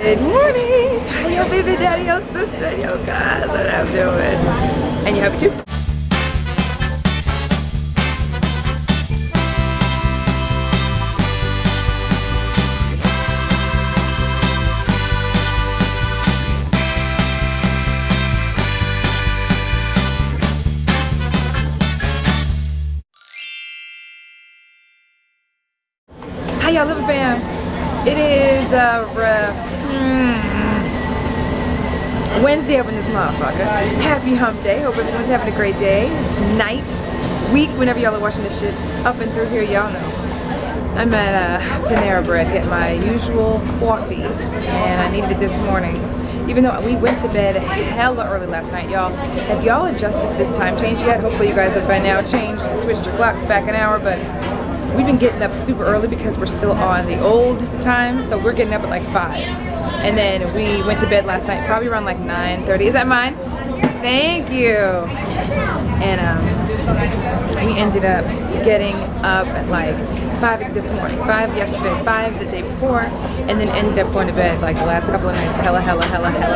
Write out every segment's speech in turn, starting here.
Good morning! Hi, yo, baby daddy, yo, sister, yo, guys, what I'm doing. And you happy too? How y'all living, fam? It is Wednesday up in this motherfucker. Happy hump day. Hope everyone's having a great day, night, week, whenever y'all are watching this shit up and through here, y'all know. I'm at Panera Bread getting my usual coffee, and I needed it this morning. Even though we went to bed hella early last night, y'all. Have y'all adjusted to this time change yet? Hopefully you guys have by now changed and switched your clocks back an hour, but we've been getting up super early because we're still on the old time, so we're getting up at like 5. And then we went to bed last night probably around like 9:30. Is that mine? Thank you. And we ended up getting up at like 5 this morning, 5 yesterday, 5 the day before, and then ended up going to bed like the last couple of nights hella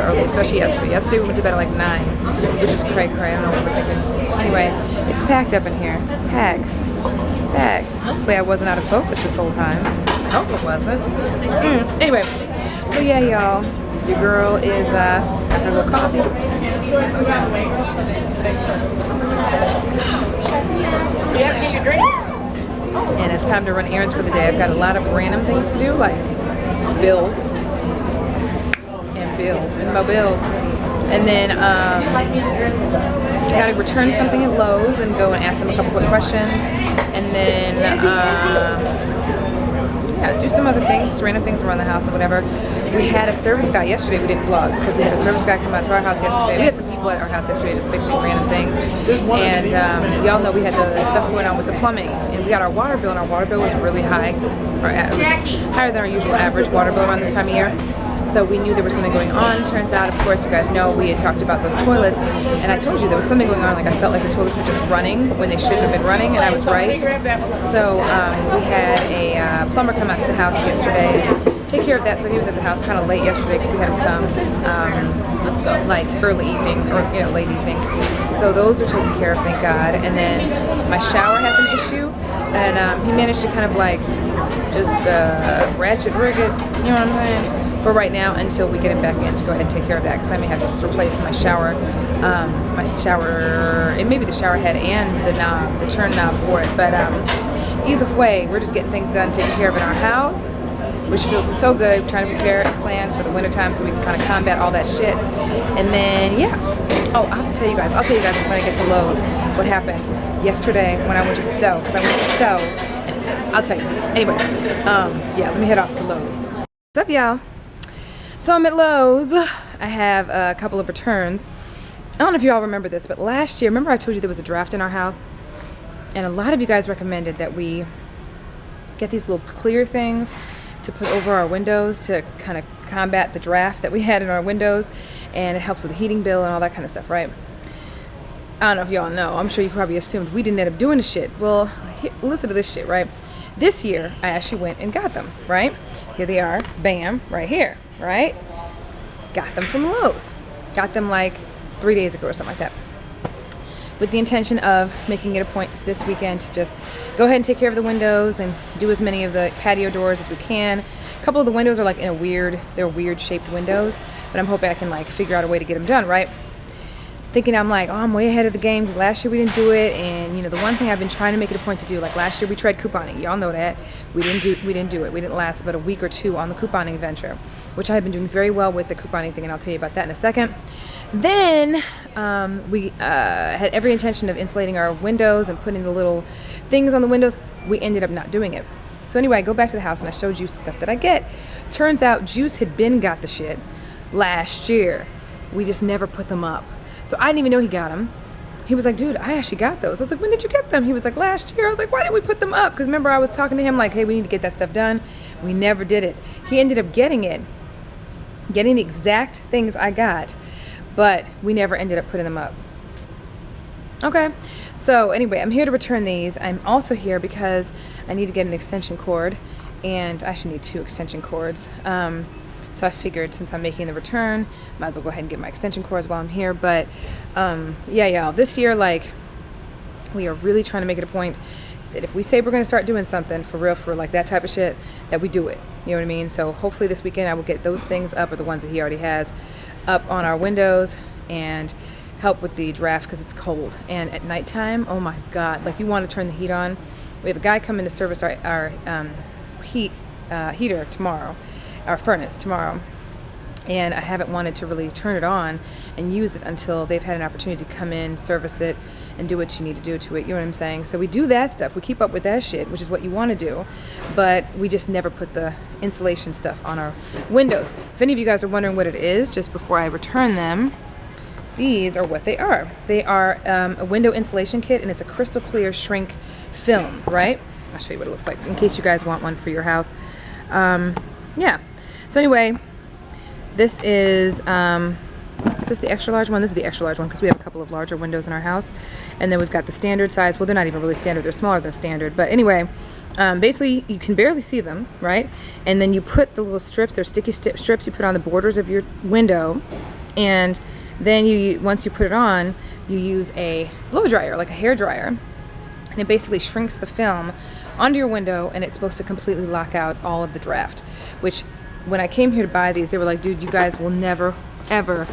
early, especially yesterday. Yesterday we went to bed at like 9, which is cray. I don't know what we're thinking. Anyway, it's packed up in here. Packed. Hopefully I wasn't out of focus this whole time. I hope it wasn't. Anyway, so yeah, y'all, your girl is having a little coffee. And it's time to run errands for the day. I've got a lot of random things to do, like bills and my bills. And then I gotta return something at Lowe's and go and ask them a couple quick questions. And then yeah, do some other things, just random things around the house or whatever. We had a service guy yesterday. We didn't vlog because we had a service guy come out to our house yesterday. We had some people at our house yesterday just fixing random things. And y'all know we had the stuff going on with the plumbing. And we got our water bill, and our water bill was really high. Or it was higher than our usual average water bill around this time of year. So we knew there was something going on. Turns out, of course, you guys know we had talked about those toilets, and I told you there was something going on. Like I felt like the toilets were just running when they shouldn't have been running, and I was right. So we had a plumber come out to the house yesterday and take care of that. So he was at the house kind of late yesterday because we had him come like early evening or late evening. So those are taken care of, thank God. And then my shower has an issue, and he managed to kind of like just ratchet rig it. You know what I'm saying? For right now, until we get it back in to go ahead and take care of that, because I may have to just replace my shower, it may be the shower head and the knob, the turn knob for it, but either way, we're just getting things done, taking care of in our house, which feels so good. We're trying to prepare and plan for the winter time so we can kind of combat all that shit. And then, yeah. Oh, I'll have to tell you guys, when I get to Lowe's what happened yesterday when I went to the stove, because I went to the stove, and I'll tell you. Anyway, yeah, let me head off to Lowe's. What's up, y'all? So I'm at Lowe's. I have a couple of returns. I don't know if you all remember this, but last year, remember I told you there was a draft in our house? And a lot of you guys recommended that we get these little clear things to put over our windows to kind of combat the draft that we had in our windows. And it helps with the heating bill and all that kind of stuff, right? I don't know if y'all know. I'm sure you probably assumed we didn't end up doing the shit. Well, listen to this shit, right? This year, I actually went and got them, right? Here they are. Bam, right here. Right? Got them from Lowe's. Got them like 3 days ago or something like that. With the intention of making it a point this weekend to just go ahead and take care of the windows and do as many of the patio doors as we can. A couple of the windows are like they're weird shaped windows, but I'm hoping I can like figure out a way to get them done, right? Thinking I'm like, oh, I'm way ahead of the game because last year we didn't do it, and the one thing I've been trying to make it a point to do, like last year we tried couponing. Y'all know that. We didn't do it. We didn't last but a week or two on the couponing venture, which I've been doing very well with the couponing thing, and I'll tell you about that in a second. Then we had every intention of insulating our windows and putting the little things on the windows. We ended up not doing it. So anyway, I go back to the house and I show Juice the stuff that I get. Turns out Juice had got the shit last year. We just never put them up. So I didn't even know he got them. He was like, dude, I actually got those. I was like, when did you get them? He was like, last year. I was like, why didn't we put them up? Because remember, I was talking to him like, hey, we need to get that stuff done. We never did it. He ended up getting the exact things I got, but we never ended up putting them up. Okay. So anyway, I'm here to return these. I'm also here because I need to get an extension cord, and I actually need 2 extension cords. So I figured since I'm making the return, might as well go ahead and get my extension cords while I'm here. But yeah, y'all, this year, like, we are really trying to make it a point that if we say we're going to start doing something for real, for like that type of shit, that we do it. You know what I mean? So hopefully this weekend I will get those things up, or the ones that he already has, up on our windows, and help with the draft because it's cold. And at nighttime, oh my God, like, you want to turn the heat on. We have a guy coming to service our heater tomorrow, our furnace tomorrow. And I haven't wanted to really turn it on and use it until they've had an opportunity to come in, service it, and do what you need to do to it. You know what I'm saying? So we do that stuff. We keep up with that shit, which is what you want to do. But we just never put the insulation stuff on our windows. If any of you guys are wondering what it is, just before I return them, these are what they are. They are a window insulation kit, and it's a crystal clear shrink film, right? I'll show you what it looks like in case you guys want one for your house. Yeah. So anyway, this is this the extra large one? This is the extra large one because we have a couple of larger windows in our house. And then we've got the standard size. Well, they're not even really standard. They're smaller than standard. But anyway, basically, you can barely see them, right? And then you put the little strips, they're sticky strips you put on the borders of your window. And then once you put it on, you use a blow dryer, like a hair dryer. And it basically shrinks the film onto your window, and it's supposed to completely lock out all of the draft. Which, when I came here to buy these, they were like, dude, you guys will never, ever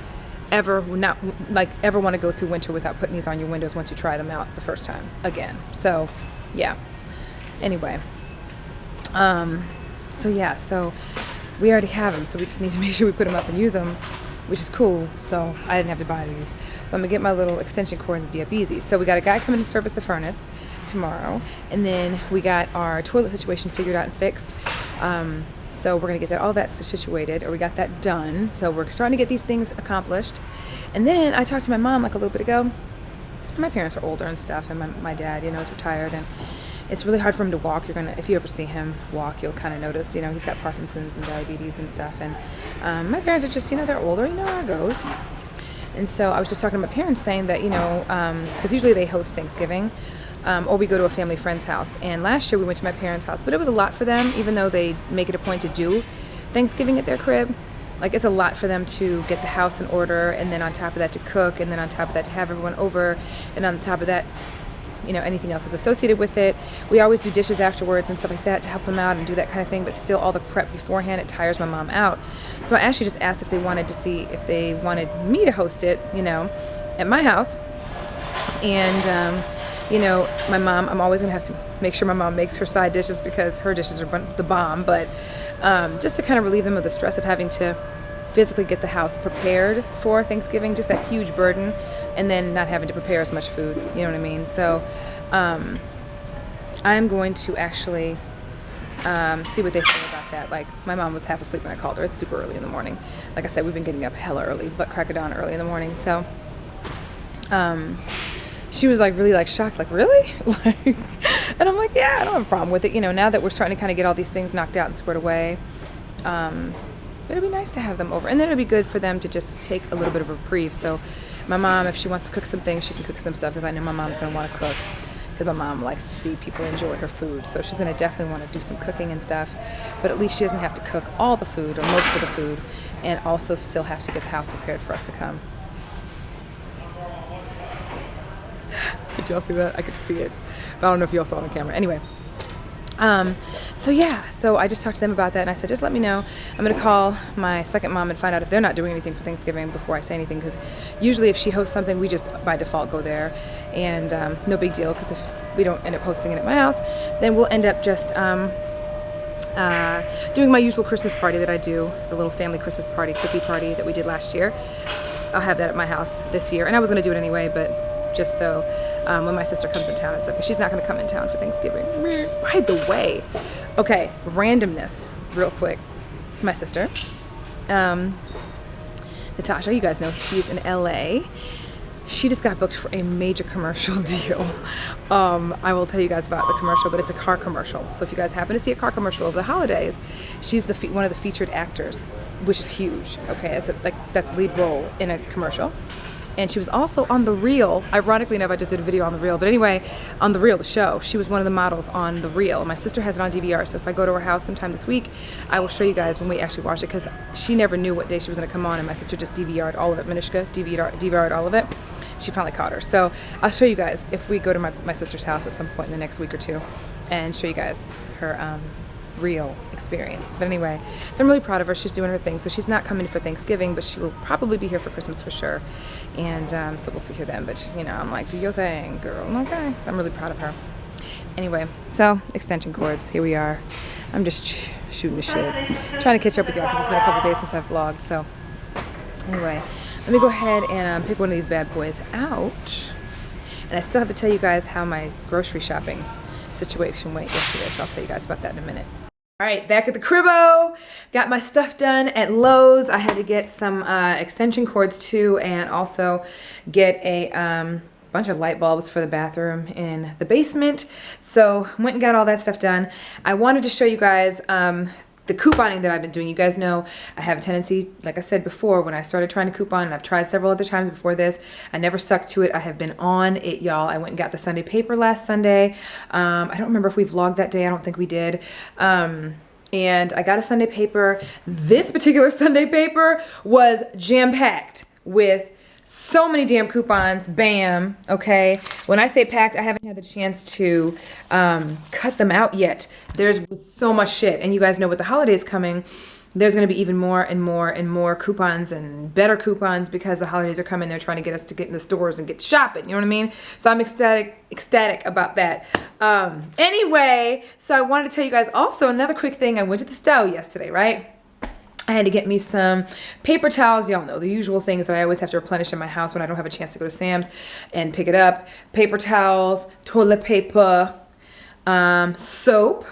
want to go through winter without putting these on your windows once you try them out the first time again. So yeah, anyway, so we already have them, so we just need to make sure we put them up and use them, which is cool. So I didn't have to buy these, so I'm gonna get my little extension cords and be up easy. So we got a guy coming to service the furnace tomorrow, and then we got our toilet situation figured out and fixed. So we're going to get all that situated, or we got that done. So we're starting to get these things accomplished. And then I talked to my mom like a little bit ago. My parents are older and stuff, and my dad, is retired, and it's really hard for him to walk. If you ever see him walk, you'll kind of notice, he's got Parkinson's and diabetes and stuff. And my parents are just, they're older, how it goes. And so I was just talking to my parents saying that, because usually they host Thanksgiving, or we go to a family friend's house. And last year we went to my parents' house, but it was a lot for them, even though they make it a point to do Thanksgiving at their crib. Like, it's a lot for them to get the house in order, and then on top of that to cook, and then on top of that to have everyone over, and on top of that, anything else is associated with it. We always do dishes afterwards and stuff like that to help them out and do that kind of thing, but still all the prep beforehand, it tires my mom out. So I actually just asked if they wanted me to host it, at my house. And my mom, I'm always going to have to make sure my mom makes her side dishes because her dishes are the bomb. But just to kind of relieve them of the stress of having to physically get the house prepared for Thanksgiving, just that huge burden, and then not having to prepare as much food, you know what I mean? So I'm going to actually see what they say about that. Like, my mom was half asleep when I called her. It's super early in the morning. Like I said, we've been getting up hella early, but crack of dawn early in the morning. So she was like really shocked, like, really? And I'm like, yeah, I don't have a problem with it. Now that we're starting to kind of get all these things knocked out and squared away, it'll be nice to have them over. And then it'll be good for them to just take a little bit of a reprieve. So my mom, if she wants to cook some things, she can cook some stuff, because I know my mom's going to want to cook, because my mom likes to see people enjoy her food. So she's going to definitely want to do some cooking and stuff. But at least she doesn't have to cook all the food or most of the food, and also still have to get the house prepared for us to come. Did y'all see that? I could see it, but I don't know if y'all saw it on camera. Anyway, so I just talked to them about that, and I said, just let me know. I'm going to call my second mom and find out if they're not doing anything for Thanksgiving before I say anything, because usually if she hosts something, we just by default go there, and no big deal, because if we don't end up hosting it at my house, then we'll end up just doing my usual Christmas party that I do, the little family Christmas party, cookie party that we did last year. I'll have that at my house this year, and I was going to do it anyway, but just so when my sister comes in town and stuff, because she's not going to come in town for Thanksgiving. By the way, okay, randomness, real quick. My sister, Natasha, you guys know she's in LA. She just got booked for a major commercial deal. I will tell you guys about the commercial, but it's a car commercial. So if you guys happen to see a car commercial over the holidays, she's one of the featured actors, which is huge. Okay, that's lead role in a commercial. And she was also on The Real. Ironically enough, I just did a video on The Real. But anyway, on The Real, the show, she was one of the models on The Real. My sister has it on DVR, so if I go to her house sometime this week, I will show you guys when we actually watch it, because she never knew what day she was going to come on, and my sister just DVR'd all of it. Manishka DVR'd all of it. She finally caught her. So I'll show you guys if we go to my sister's house at some point in the next week or two and show you guys her Real experience. But anyway, so I'm really proud of her. She's doing her thing. So she's not coming for Thanksgiving, but she will probably be here for Christmas for sure. And so we'll see her then. But she, I'm like, do your thing, girl. Okay. So I'm really proud of her. Anyway, so extension cords. Here we are. I'm just shooting the shit. Trying to catch up with y'all because it's been a couple days since I've vlogged. So anyway, let me go ahead and pick one of these bad boys out. And I still have to tell you guys how my grocery shopping situation went yesterday. So I'll tell you guys about that in a minute. All right, back at the cribbo. Got my stuff done at Lowe's. I had to get some extension cords too, and also get a bunch of light bulbs for the bathroom in the basement. So went and got all that stuff done. I wanted to show you guys the couponing that I've been doing. You guys know I have a tendency, like I said before, when I started trying to coupon, and I've tried several other times before this, I never stuck to it. I have been on it, y'all. I went and got the Sunday paper last Sunday. I don't remember if we vlogged that day. I don't think we did. And I got a Sunday paper. This particular Sunday paper was jam-packed with so many damn coupons. Bam. Okay. When I say packed, I haven't had the chance to cut them out yet. There's so much shit. And you guys know with the holidays coming, there's going to be even more and more and more coupons and better coupons because the holidays are coming. They're trying to get us to get in the stores and get shopping. You know what I mean? So I'm ecstatic about that. Anyway, so I wanted to tell you guys also another quick thing. I went to the store yesterday, right? I had to get me some paper towels. Y'all know the usual things that I always have to replenish in my house when I don't have a chance to go to Sam's and pick it up. Paper towels, toilet paper, soap,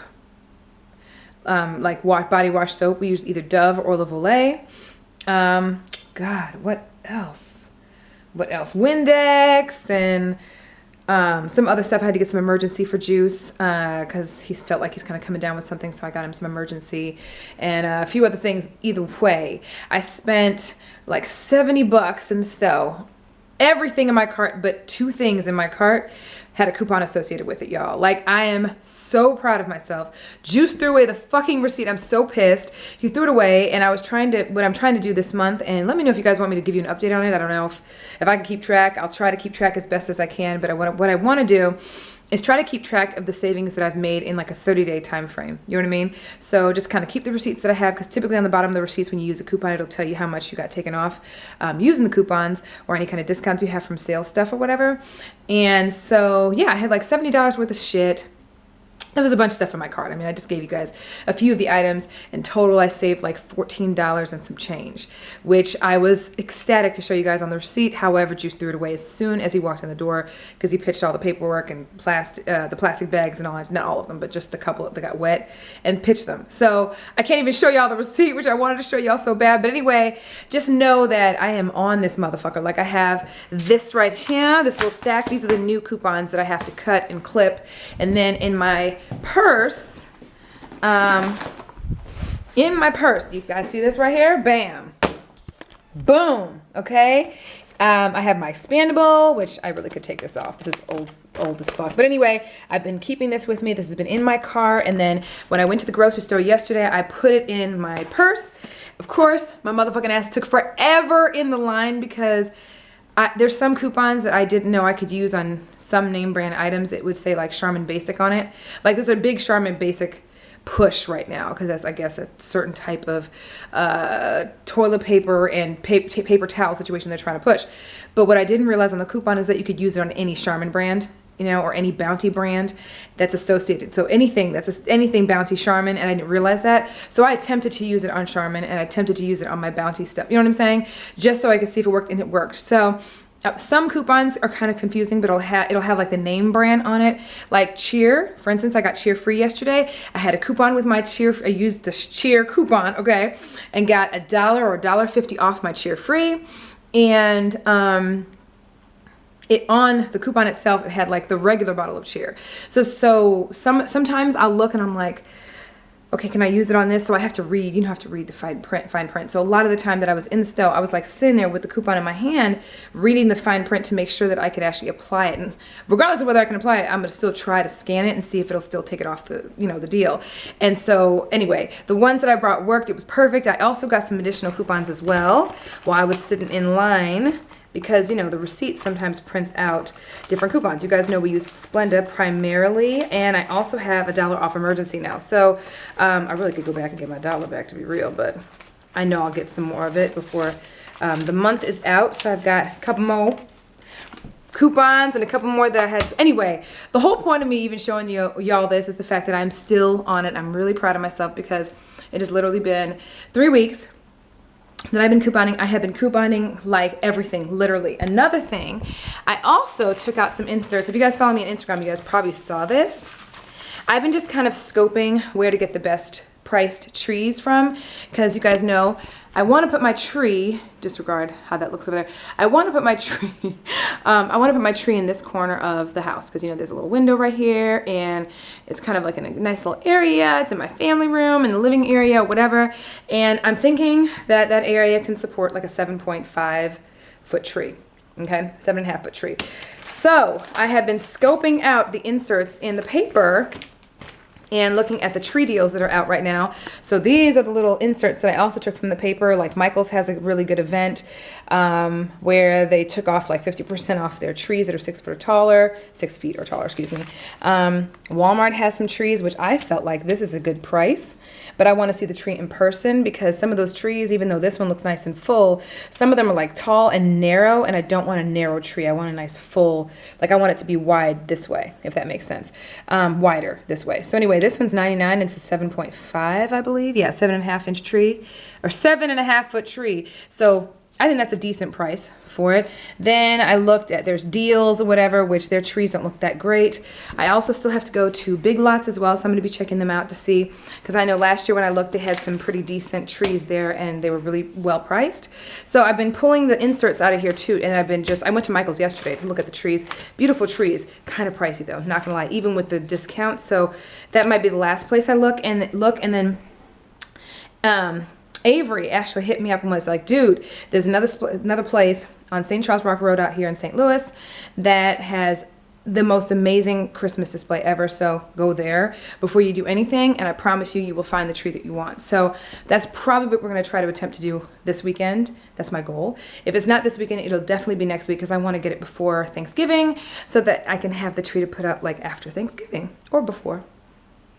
like body wash soap. We use either Dove or Lowe. God, what else? Windex and some other stuff. I had to get some emergency for Juice because he felt like he's kind of coming down with something, so I got him some emergency and a few other things. Either way, I spent like $70 in the store. Everything in my cart but two things in my cart had a coupon associated with it, y'all. Like, I am so proud of myself. Juice threw away the fucking receipt. I'm so pissed. He threw it away, and I was what I'm trying to do this month, and let me know if you guys want me to give you an update on it. I don't know if I can keep track. I'll try to keep track as best as I can, but what I want to do is try to keep track of the savings that I've made in like a 30-day time frame. You know what I mean? So just kind of keep the receipts that I have, because typically on the bottom of the receipts when you use a coupon, it'll tell you how much you got taken off using the coupons or any kind of discounts you have from sales stuff or whatever. And so yeah, I had like $70 worth of shit. There was a bunch of stuff in my cart. I mean, I just gave you guys a few of the items. In total, I saved like $14 and some change, which I was ecstatic to show you guys on the receipt. However, Juice threw it away as soon as he walked in the door because he pitched all the paperwork and the plastic bags and all that. Not all of them, but just the couple that got wet and pitched them. So I can't even show y'all the receipt, which I wanted to show y'all so bad. But anyway, just know that I am on this motherfucker. Like, I have this right here, this little stack. These are the new coupons that I have to cut and clip. And then in my purse, you guys see this right here? Bam, boom. Okay, I have my expandable, which I really could take this off. This is old as fuck. But anyway, I've been keeping this with me. This has been in my car, and then when I went to the grocery store yesterday, I put it in my purse. Of course, my motherfucking ass took forever in the line because there's some coupons that I didn't know I could use on some name brand items. It would say like Charmin Basic on it. Like, there's a big Charmin Basic push right now because that's, I guess, a certain type of toilet paper and paper towel situation they're trying to push. But what I didn't realize on the coupon is that you could use it on any Charmin brand, you know, or any Bounty brand that's associated. So anything Bounty, Charmin, and I didn't realize that. So I attempted to use it on Charmin and I attempted to use it on my Bounty stuff. You know what I'm saying? Just so I could see if it worked, and it worked. So some coupons are kind of confusing, but it'll have like the name brand on it. Like Cheer, for instance, I got Cheer free yesterday. I had a coupon with my Cheer. I used the Cheer coupon, okay, and got $1 or $1.50 off my Cheer free. And it on the coupon itself, it had like the regular bottle of Cheer. So sometimes I'll look and I'm like, okay, can I use it on this? So I have to read, you know, I have to read the fine print. So a lot of the time that I was in the store, I was like sitting there with the coupon in my hand, reading the fine print to make sure that I could actually apply it. And regardless of whether I can apply it, I'm gonna still try to scan it and see if it'll still take it off the, you know, the deal. And so anyway, the ones that I brought worked. It was perfect. I also got some additional coupons as well while I was sitting in line, because, you know, the receipt sometimes prints out different coupons. You guys know we use Splenda primarily, and I also have a $1 off emergency now. So I really could go back and get my $1 back, to be real, but I know I'll get some more of it before the month is out. So I've got a couple more coupons and a couple more that I had. Anyway, the whole point of me even showing y'all this is the fact that I'm still on it. I'm really proud of myself because it has literally been 3 weeks that I've been couponing. I have been couponing like everything, literally. Another thing, I also took out some inserts. If you guys follow me on Instagram, you guys probably saw this. I've been just kind of scoping where to get the best priced trees from, because you guys know I want to put my tree, disregard how that looks over there. I want to put my tree, I want to put my tree in this corner of the house, because, you know, there's a little window right here, and it's kind of like in a nice little area. It's in my family room, in the living area, whatever. And I'm thinking that that area can support like a 7.5 foot tree. Okay, 7.5 foot tree. So I have been scoping out the inserts in the paper and looking at the tree deals that are out right now. So these are the little inserts that I also took from the paper. Like Michael's has a really good event where they took off like 50% off their trees that are 6 feet or taller, excuse me. Walmart has some trees, which I felt like this is a good price, but I want to see the tree in person, because some of those trees, even though this one looks nice and full, some of them are like tall and narrow, and I don't want a narrow tree. I want a nice full, like I want it to be wide this way, if that makes sense. Wider this way. So anyway, this one's $99. It's a 7.5, I believe. Yeah, 7.5 inch tree, or 7.5 foot tree. So I think that's a decent price for it. Then I looked at, there's deals or whatever, which their trees don't look that great. I also still have to go to Big Lots as well, so I'm going to be checking them out to see, because I know last year when I looked, they had some pretty decent trees there, and they were really well priced. So I've been pulling the inserts out of here too, and I went to Michael's yesterday to look at the trees. Beautiful trees, kind of pricey though, not gonna lie, even with the discount. So that might be the last place I look, and then Avery actually hit me up and was like, dude, there's another place on St. Charles Rock Road out here in St. Louis that has the most amazing Christmas display ever. So go there before you do anything, and I promise you will find the tree that you want. So that's probably what we're going to try to attempt to do this weekend. That's my goal. If it's not this weekend, it'll definitely be next week, because I want to get it before Thanksgiving so that I can have the tree to put up like after Thanksgiving or before.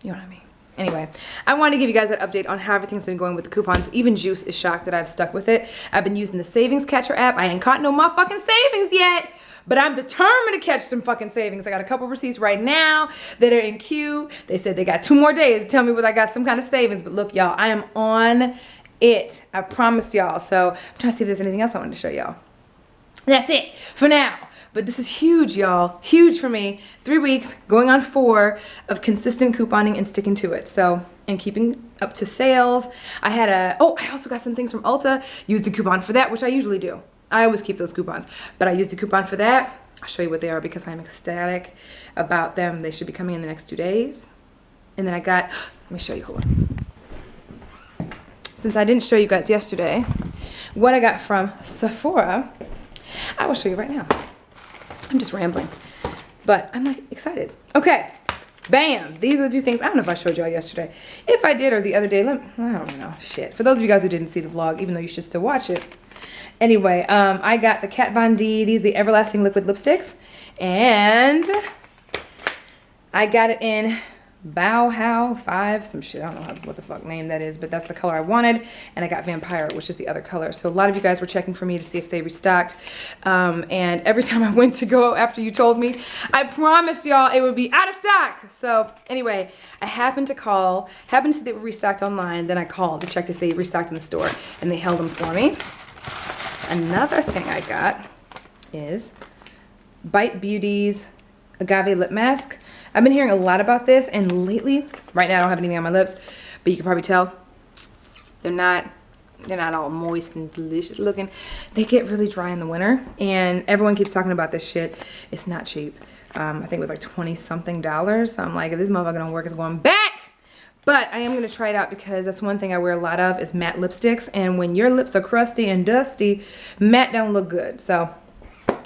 You know what I mean? Anyway, I wanted to give you guys an update on how everything's been going with the coupons. Even Juice is shocked that I've stuck with it. I've been using the Savings Catcher app. I ain't caught no motherfucking savings yet, but I'm determined to catch some fucking savings. I got a couple receipts right now that are in queue. They said they got 2 more days to tell me whether I got some kind of savings. But look, y'all, I am on it. I promise y'all. So I'm trying to see if there's anything else I wanted to show y'all. That's it for now. But this is huge, y'all. Huge for me. 3 weeks, going on 4 of consistent couponing and sticking to it. So, and keeping up to sales. I also got some things from Ulta. Used a coupon for that, which I usually do. I always keep those coupons. But I used a coupon for that. I'll show you what they are because I'm ecstatic about them. They should be coming in the next 2 days. And then I got, let me show you, hold on. Since I didn't show you guys yesterday what I got from Sephora, I will show you right now. I'm just rambling, but I'm like excited. Okay, bam. These are the 2 things. I don't know if I showed y'all yesterday. If I did, or the other day, I don't know. Shit. For those of you guys who didn't see the vlog, even though you should still watch it. Anyway, I got the Kat Von D. These are the Everlasting Liquid Lipsticks, and I got it in Bauhaus 5, some shit. I don't know what the fuck name that is, but that's the color I wanted. And I got Vampire, which is the other color. So a lot of you guys were checking for me to see if they restocked. And every time I went to go after you told me, I promised y'all it would be out of stock. So anyway, I happened to see they were restocked online. Then I called to check to see they restocked in the store, and they held them for me. Another thing I got is Bite Beauty's Agave Lip Mask. I've been hearing a lot about this, and lately, right now I don't have anything on my lips, but you can probably tell they're not all moist and delicious looking. They get really dry in the winter, and everyone keeps talking about this shit. It's not cheap. I think it was like $20-something. So I'm like, if this motherfucker don't work, it's going back. But I am going to try it out because that's one thing I wear a lot of is matte lipsticks. And when your lips are crusty and dusty, matte don't look good. So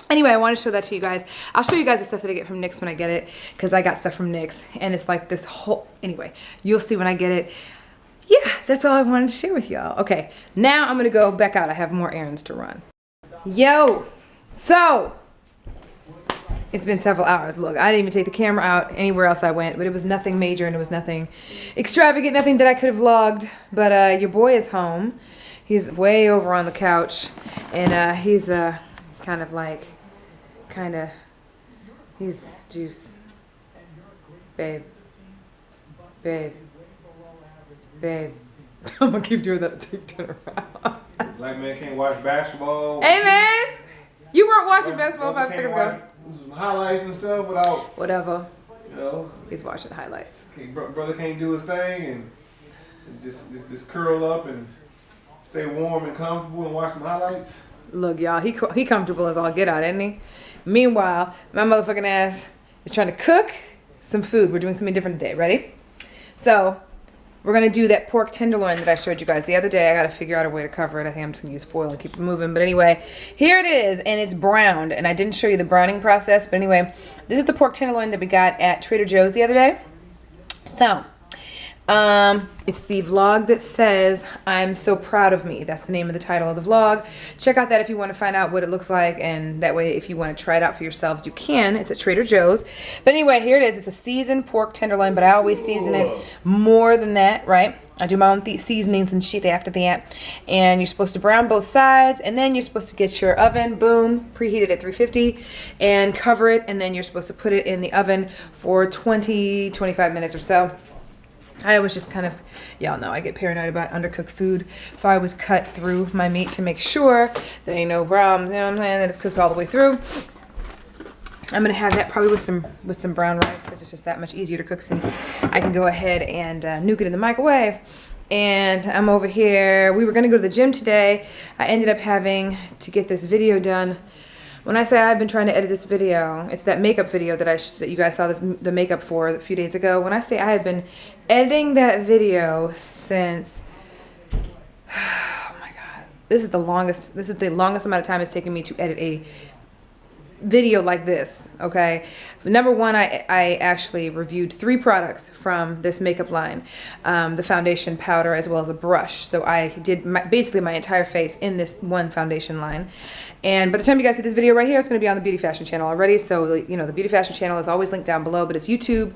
anyway, I want to show that to you guys. I'll show you guys the stuff that I get from NYX when I get it, because I got stuff from NYX. And it's like this whole, anyway, you'll see when I get it. Yeah, that's all I wanted to share with y'all. Okay, now I'm going to go back out. I have more errands to run. Yo, so it's been several hours. Look, I didn't even take the camera out anywhere else I went, but it was nothing major and it was nothing extravagant, nothing that I could have vlogged. But your boy is home. He's way over on the couch, and he's he's juice. Babe. I'm gonna keep doing that until you turn around. Black man can't watch basketball. Hey man! You weren't watching basketball 5 seconds ago. Some highlights and stuff without. Whatever. You know. He's watching highlights. Brother can't do his thing and just curl up and stay warm and comfortable and watch some highlights. Look, y'all, he comfortable as all get out, isn't he? Meanwhile, my motherfucking ass is trying to cook some food. We're doing something different today. Ready? So, we're going to do that pork tenderloin that I showed you guys the other day. I got to figure out a way to cover it. I think I'm just going to use foil and keep it moving. But anyway, here it is, and it's browned. And I didn't show you the browning process. But anyway, this is the pork tenderloin that we got at Trader Joe's the other day. So, it's the vlog that says, I'm so proud of me. That's the name of the title of the vlog. Check out that if you want to find out what it looks like. And that way, if you want to try it out for yourselves, you can. It's at Trader Joe's. But anyway, here it is. It's a seasoned pork tenderloin, but I always season it more than that, right? I do my own seasonings and shit after that. And you're supposed to brown both sides. And then you're supposed to get your oven, boom, preheated at 350. And cover it. And then you're supposed to put it in the oven for 20, 25 minutes or so. I always just kind of, y'all know I get paranoid about undercooked food, so I always cut through my meat to make sure there ain't no problems, you know what I'm saying, that it's cooked all the way through. I'm gonna have that probably with some brown rice, because it's just that much easier to cook since I can go ahead and nuke it in the microwave. And I'm over here, we were gonna go to the gym today. I ended up having to get this video done. When I say I've been trying to edit this video, it's that makeup video that you guys saw the makeup for a few days ago. When I say I have been editing that video since, oh my God, this is the longest amount of time it's taken me to edit a video like this, okay? Number one, I actually reviewed 3 products from this makeup line, the foundation, powder, as well as a brush. So I did basically my entire face in this one foundation line. And by the time you guys see this video right here, it's going to be on the Beauty Fashion channel already. So, you know, the Beauty Fashion channel is always linked down below, but it's YouTube,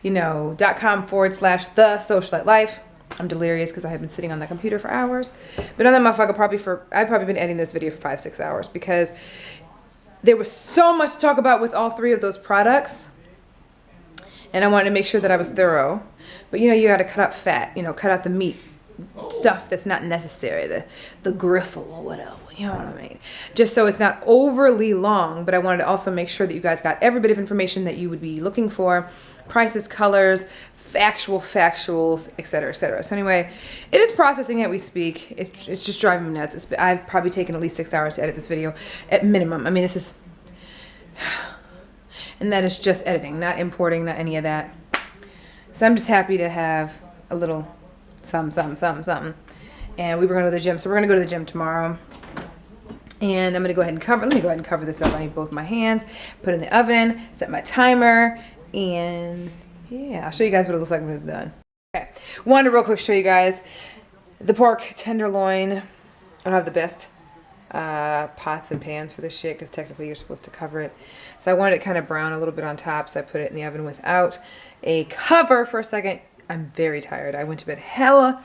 you know, .com/TheSocialiteLife. I'm delirious because I have been sitting on that computer for hours. But on that motherfucker, I've probably been editing this video for 5-6 hours because there was so much to talk about with all 3 of those products. And I wanted to make sure that I was thorough. But, you know, you got to cut out fat, you know, cut out the meat. Stuff that's not necessary, the gristle or whatever, you know what I mean? Just so it's not overly long, but I wanted to also make sure that you guys got every bit of information that you would be looking for, prices, colors, factuals, etc., etc. So anyway, it is processing as we speak. It's just driving me nuts. I've probably taken at least 6 hours to edit this video at minimum. I mean, this is, and that is just editing, not importing, not any of that. So I'm just happy to have a little something. And we were going to go to the gym. So we're going to go to the gym tomorrow. And I'm going to go ahead and let me go ahead and cover this up. I need both my hands, put it in the oven, set my timer, and yeah, I'll show you guys what it looks like when it's done. Okay, wanted to real quick show you guys the pork tenderloin. I don't have the best pots and pans for this shit because technically you're supposed to cover it. So I wanted it kind of brown a little bit on top, so I put it in the oven without a cover for a second. I'm very tired. I went to bed hella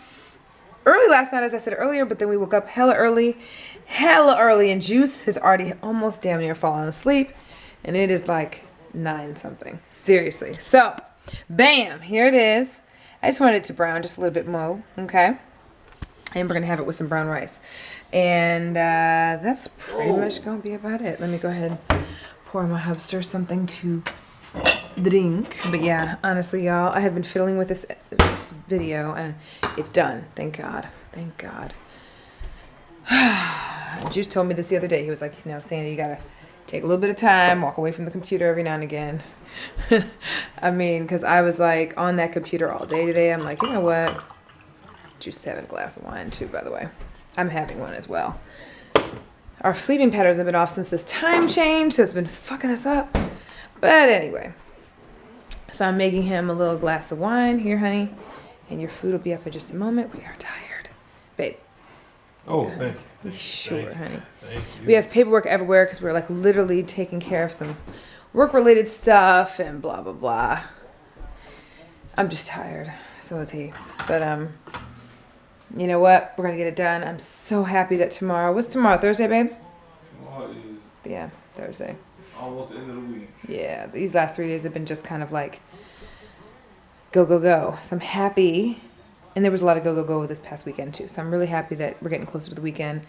early last night, as I said earlier, but then we woke up hella early, and Juice has already almost damn near fallen asleep, and it is like 9 something. Seriously. So, bam, here it is. I just wanted it to brown just a little bit more, okay? And we're going to have it with some brown rice. And that's pretty much going to be about it. Let me go ahead and pour my hubster something to drink. But yeah, honestly, y'all, I have been fiddling with this video and it's done. Thank God. Thank God. Juice told me this the other day. He was like, you know, Sandy, you gotta take a little bit of time, walk away from the computer every now and again. I mean, because I was like on that computer all day today. I'm like, you know what? Just having a glass of wine too, by the way. I'm having one as well. Our sleeping patterns have been off since this time change, so it's been fucking us up. But anyway, so I'm making him a little glass of wine. Here, honey. And your food will be up in just a moment. We are tired. Babe. Oh, thank you. Sure, honey. Thank you. We have paperwork everywhere because we're like literally taking care of some work-related stuff and blah, blah, blah. I'm just tired. So is he. But, you know what? We're going to get it done. I'm so happy that tomorrow... What's tomorrow? Thursday, babe? Tomorrow is Yeah, Thursday. almost the end of the week. Yeah, these last 3 days have been just kind of like go, go, go. So I'm happy. And there was a lot of go, go, go this past weekend too. So I'm really happy that we're getting closer to the weekend.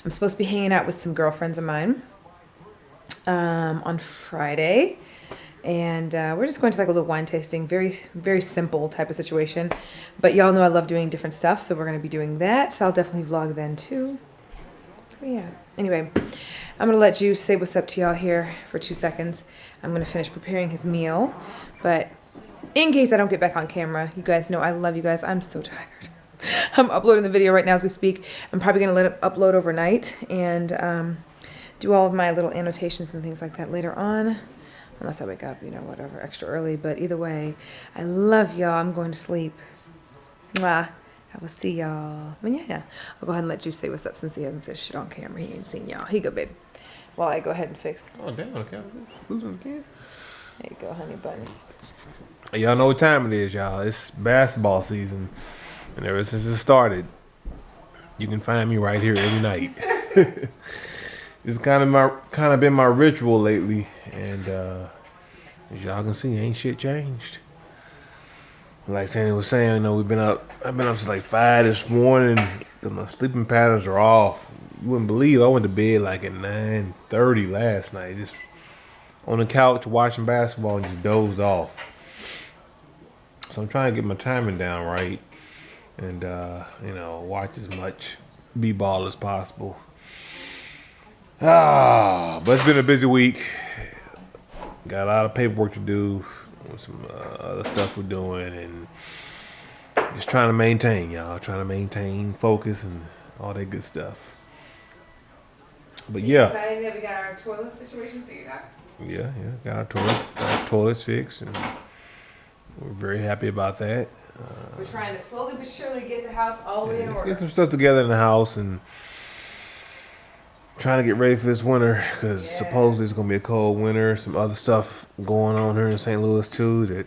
I'm supposed to be hanging out with some girlfriends of mine on Friday. And we're just going to like a little wine tasting. Very, very simple type of situation. But y'all know I love doing different stuff. So we're going to be doing that. So I'll definitely vlog then too. So yeah. Anyway, I'm going to let you say what's up to y'all here for 2 seconds. I'm going to finish preparing his meal. But in case I don't get back on camera, you guys know I love you guys. I'm so tired. I'm uploading the video right now as we speak. I'm probably going to let it upload overnight and do all of my little annotations and things like that later on. Unless I wake up, you know, whatever, extra early. But either way, I love y'all. I'm going to sleep. Mwah. I will see y'all. But yeah, I'll go ahead and let you say what's up since he hasn't said shit on camera. He ain't seen y'all. Here you go, babe. While I go ahead and fix. Oh, damn. Okay. Losing again. There you go, honey bunny. Y'all know what time it is, y'all. It's basketball season. And ever since it started, you can find me right here every night. It's kind of been my ritual lately, and as y'all can see, ain't shit changed. Like Sande was saying, you know, I've been up since like 5 this morning, cause my sleeping patterns are off. You wouldn't believe I went to bed like at 9:30 last night, just on the couch watching basketball and just dozed off. So I'm trying to get my timing down right, and you know, watch as much b-ball as possible. But it's been a busy week. Got a lot of paperwork to do, some other stuff we're doing, and just trying to maintain, y'all. Trying to maintain focus and all that good stuff. But yeah. Excited that we got our toilet situation figured out? Yeah, got our toilets fixed, and we're very happy about that. We're trying to slowly but surely get the house all the way in Let's order. get some stuff together in the house and trying to get ready for this winter, because supposedly it's going to be a cold winter. Some other stuff going on here in St. Louis too that,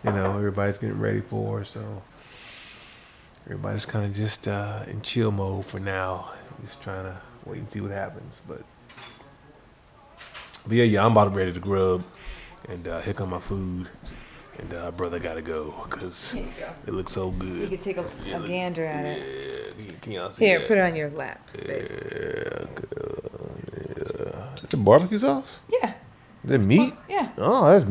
you know, everybody's getting ready for. So everybody's kind of just in chill mode for now. Just trying to wait and see what happens. But yeah, I'm about ready to grub. And here come my food. And brother got to go because it looks so good. You could take a gander at it. Yeah, can y'all see Here, that? put it on your lap, babe. Yeah. Is it barbecue sauce? Yeah. Is it meat? Yeah. Oh, that's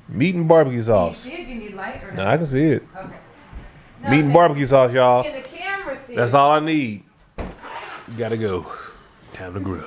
meat and barbecue Can you sauce. see it? Do you need light or No, not? I can see it. Okay. No, Meat and barbecue sauce, y'all. In the camera, see That's all I need. Gotta go. Time to grub.